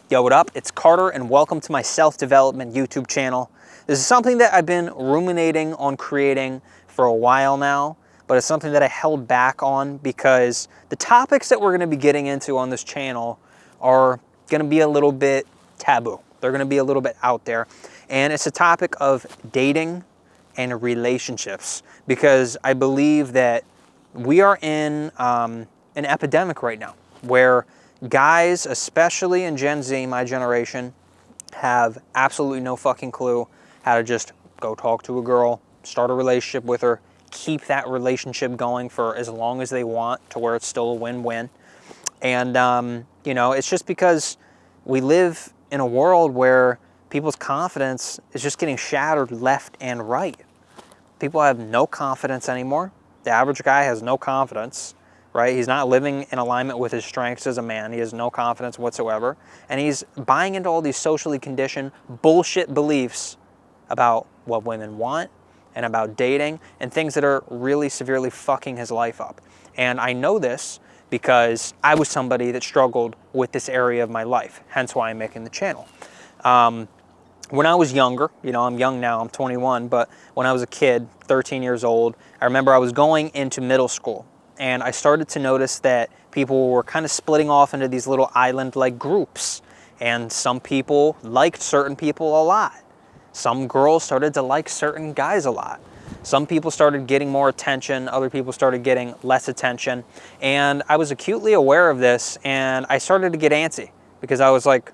Yo, what up? It's Carter and welcome to my self-development YouTube channel. This is something that I've been ruminating on creating for a while now, but it's something that I held back on because the topics that we're going to be getting into on this channel are going to be a little bit taboo. They're going to be a little bit out there. And it's a topic of dating and relationships because I believe that we are in an epidemic right now where guys, especially in Gen Z, my generation, have absolutely no fucking clue how to just go talk to a girl, start a relationship with her, keep that relationship going for as long as they want to where it's still a win-win. And, you know, it's just because we live in a world where people's confidence is just getting shattered left and right. People have no confidence anymore. The average guy has no confidence. Right? He's not living in alignment with his strengths as a man. He has no confidence whatsoever. And he's buying into all these socially conditioned bullshit beliefs about what women want and about dating and things that are really severely fucking his life up. And I know this because I was somebody that struggled with this area of my life, hence why I'm making the channel. When I was younger, you know, I'm young now, I'm 21, but when I was a kid, 13 years old, I remember I was going into middle school. And I started to notice that people were kind of splitting off into these little island-like groups. And some people liked certain people a lot. Some girls started to like certain guys a lot. Some people started getting more attention. Other people started getting less attention. And I was acutely aware of this. And I started to get antsy because I was like,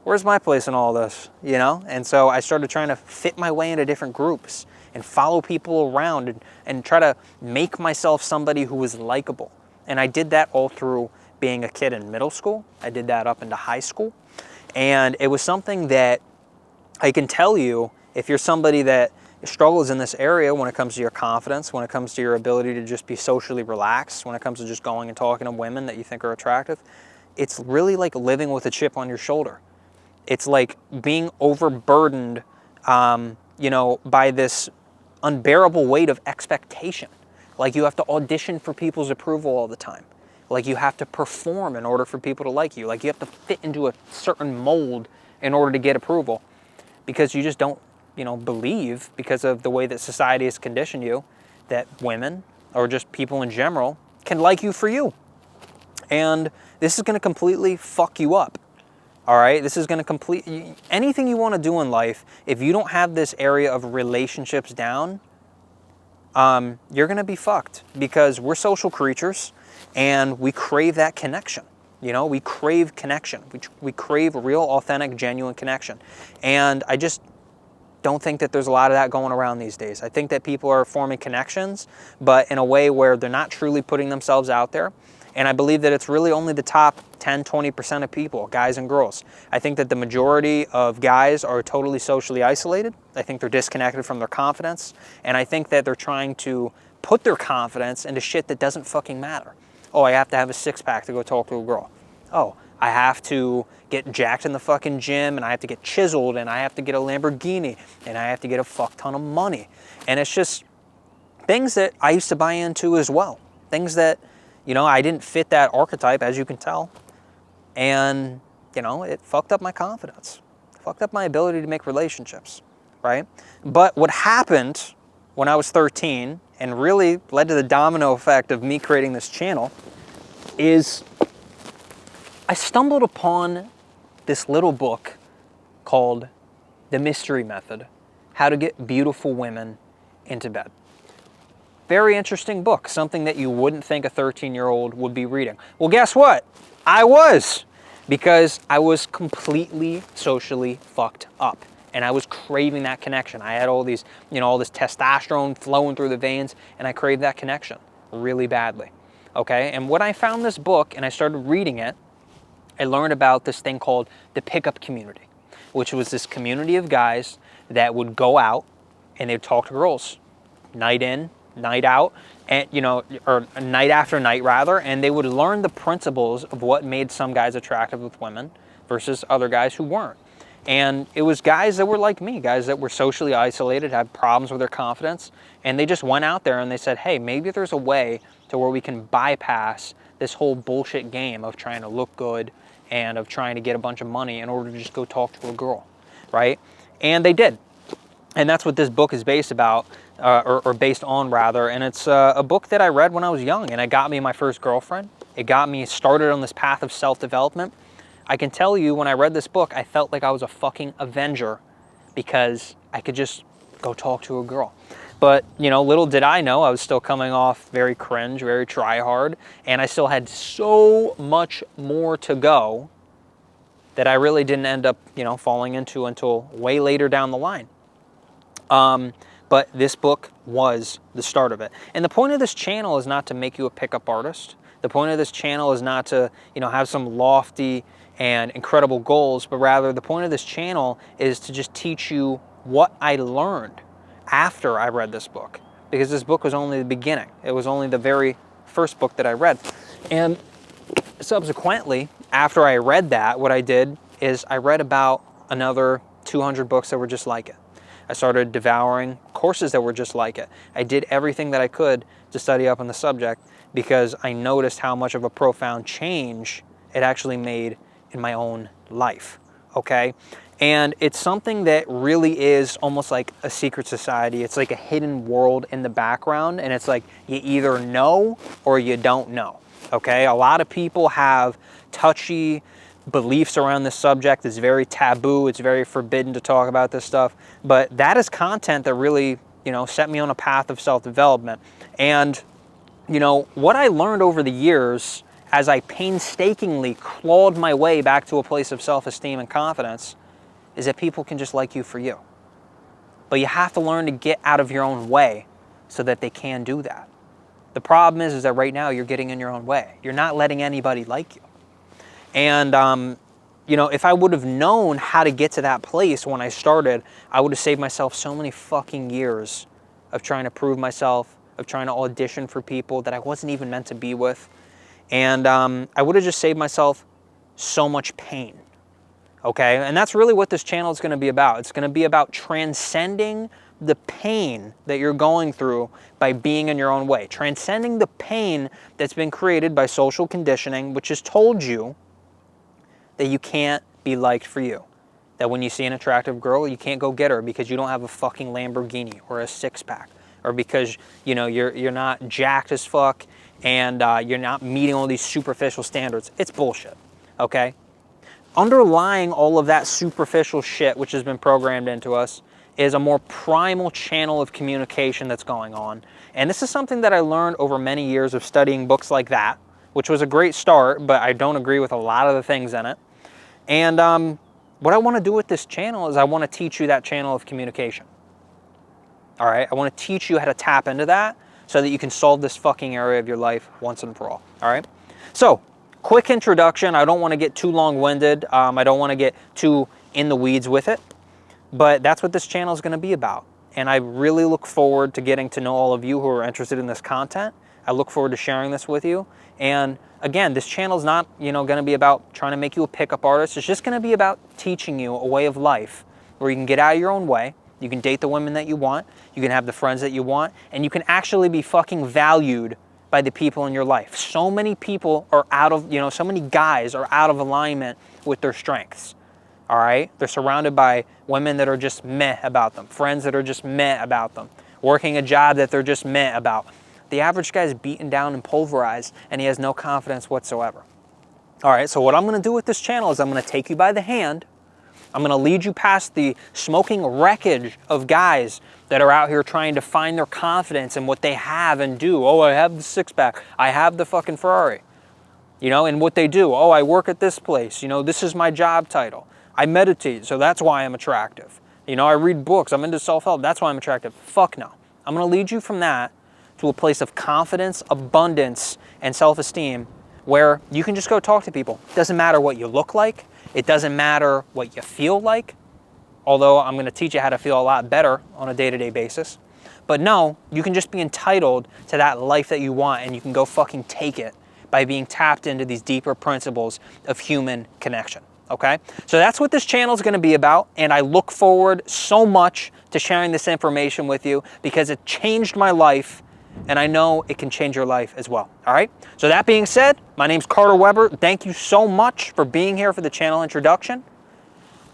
where's my place in all this? You know? And so I started trying to fit my way into different groups and follow people around and try to make myself somebody who was likable. And I did that all through being a kid in middle school. I did that up into high school. And it was something that I can tell you, if you're somebody that struggles in this area when it comes to your confidence, when it comes to your ability to just be socially relaxed, when it comes to just going and talking to women that you think are attractive, it's really like living with a chip on your shoulder. It's like being overburdened, you know, by this unbearable weight of expectation. Like you have to audition for people's approval all the time. Like you have to perform in order for people to like you. Like you have to fit into a certain mold in order to get approval because you just don't, you know, believe because of the way that society has conditioned you that women or just people in general can like you for you. And this is going to completely fuck you up. All right, this is going to anything you want to do in life. If you don't have this area of relationships down, you're going to be fucked because we're social creatures and we crave that connection. You know, we crave connection. We crave real, authentic, genuine connection. And I just don't think that there's a lot of that going around these days. I think that people are forming connections, but in a way where they're not truly putting themselves out there. And I believe that it's really only the top 10, 20% of people, guys and girls. I think that the majority of guys are totally socially isolated. I think they're disconnected from their confidence. And I think that they're trying to put their confidence into shit that doesn't fucking matter. Oh, I have to have a six-pack to go talk to a girl. Oh, I have to get jacked in the fucking gym and I have to get chiseled and I have to get a Lamborghini and I have to get a fuck ton of money. And it's just things that I used to buy into as well. Things that, you know, I didn't fit that archetype, as you can tell. And, you know, it fucked up my confidence. Fucked up my ability to make relationships, right? But what happened when I was 13 and really led to the domino effect of me creating this channel is I stumbled upon this little book called The Mystery Method: How to Get Beautiful Women into Bed. Very interesting book, something that you wouldn't think a 13-year-old would be reading. Well, guess what? I was, because I was completely socially fucked up and I was craving that connection. I had all these, you know, all this testosterone flowing through the veins and I craved that connection really badly, okay? And when I found this book and I started reading it, I learned about this thing called the pickup community, which was this community of guys that would go out and they'd talk to girls, night in, night out, and you know, or night after night rather, and they would learn the principles of what made some guys attractive with women versus other guys who weren't. And it was guys that were like me, guys that were socially isolated, had problems with their confidence, and they just went out there and they said, hey, maybe there's a way to where we can bypass this whole bullshit game of trying to look good and of trying to get a bunch of money in order to just go talk to a girl, right? And they did. And that's what this book is based about, or based on rather. And it's a book that I read when I was young, and it got me my first girlfriend. It got me started on this path of self-development. I can tell you, when I read this book, I felt like I was a fucking Avenger because I could just go talk to a girl. But, you know, little did I know, I was still coming off very cringe, very try-hard, and I still had so much more to go that I really didn't end up, you know, falling into until way later down the line. But this book was the start of it. And the point of this channel is not to make you a pickup artist. The point of this channel is not to, you know, have some lofty and incredible goals, but rather the point of this channel is to just teach you what I learned after I read this book. Because this book was only the beginning. It was only the very first book that I read. And subsequently, after I read that, what I did is I read about another 200 books that were just like it. I started devouring courses that were just like it. I did everything that I could to study up on the subject because I noticed how much of a profound change it actually made in my own life, okay? And it's something that really is almost like a secret society. It's like a hidden world in the background, and it's like you either know or you don't know, okay? A lot of people have touchy beliefs around this subject. It's very taboo. It's very forbidden to talk about this stuff. But that is content that really, you know, set me on a path of self-development. And, you know, what I learned over the years as I painstakingly clawed my way back to a place of self-esteem and confidence is that people can just like you for you. But you have to learn to get out of your own way so that they can do that. The problem is that right now you're getting in your own way. You're not letting anybody like you. And, you know, if I would have known how to get to that place when I started, I would have saved myself so many fucking years of trying to prove myself, of trying to audition for people that I wasn't even meant to be with. And I would have just saved myself so much pain, okay? And that's really what this channel is going to be about. It's going to be about transcending the pain that you're going through by being in your own way. Transcending the pain that's been created by social conditioning, which has told you that you can't be liked for you. That when you see an attractive girl, you can't go get her because you don't have a fucking Lamborghini or a six-pack, or because, you know, you're not jacked as fuck and you're not meeting all these superficial standards. It's bullshit, okay? Underlying all of that superficial shit which has been programmed into us is a more primal channel of communication that's going on. And this is something that I learned over many years of studying books like that, which was a great start, but I don't agree with a lot of the things in it. And what I want to do with this channel is I want to teach you that channel of communication. All right? I want to teach you how to tap into that so that you can solve this fucking area of your life once and for all. All right? So, quick introduction. I don't want to get too long-winded. I don't want to get too in the weeds with it. But that's what this channel is going to be about. And I really look forward to getting to know all of you who are interested in this content. I look forward to sharing this with you. And again, this channel is not, you know, going to be about trying to make you a pickup artist. It's just going to be about teaching you a way of life where you can get out of your own way. You can date the women that you want. You can have the friends that you want. And you can actually be fucking valued by the people in your life. So many people are out of, you know, so many guys are out of alignment with their strengths. All right? They're surrounded by women that are just meh about them. Friends that are just meh about them. Working a job that they're just meh about. The average guy is beaten down and pulverized, and he has no confidence whatsoever. All right, so what I'm going to do with this channel is I'm going to take you by the hand. I'm going to lead you past the smoking wreckage of guys that are out here trying to find their confidence in what they have and do. Oh, I have the six-pack. I have the fucking Ferrari. You know, and what they do. Oh, I work at this place. You know, this is my job title. I meditate, so that's why I'm attractive. You know, I read books. I'm into self-help. That's why I'm attractive. Fuck no. I'm going to lead you from that to a place of confidence, abundance, and self-esteem where you can just go talk to people. It doesn't matter what you look like. It doesn't matter what you feel like, although I'm going to teach you how to feel a lot better on a day-to-day basis. But no, you can just be entitled to that life that you want, and you can go fucking take it by being tapped into these deeper principles of human connection, okay? So that's what this channel is going to be about, and I look forward so much to sharing this information with you because it changed my life and I know it can change your life as well. All right. So that being said, my name's Carter Weber. Thank you so much for being here for the channel introduction,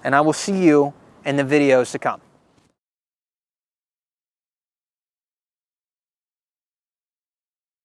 and I will see you in the videos to come.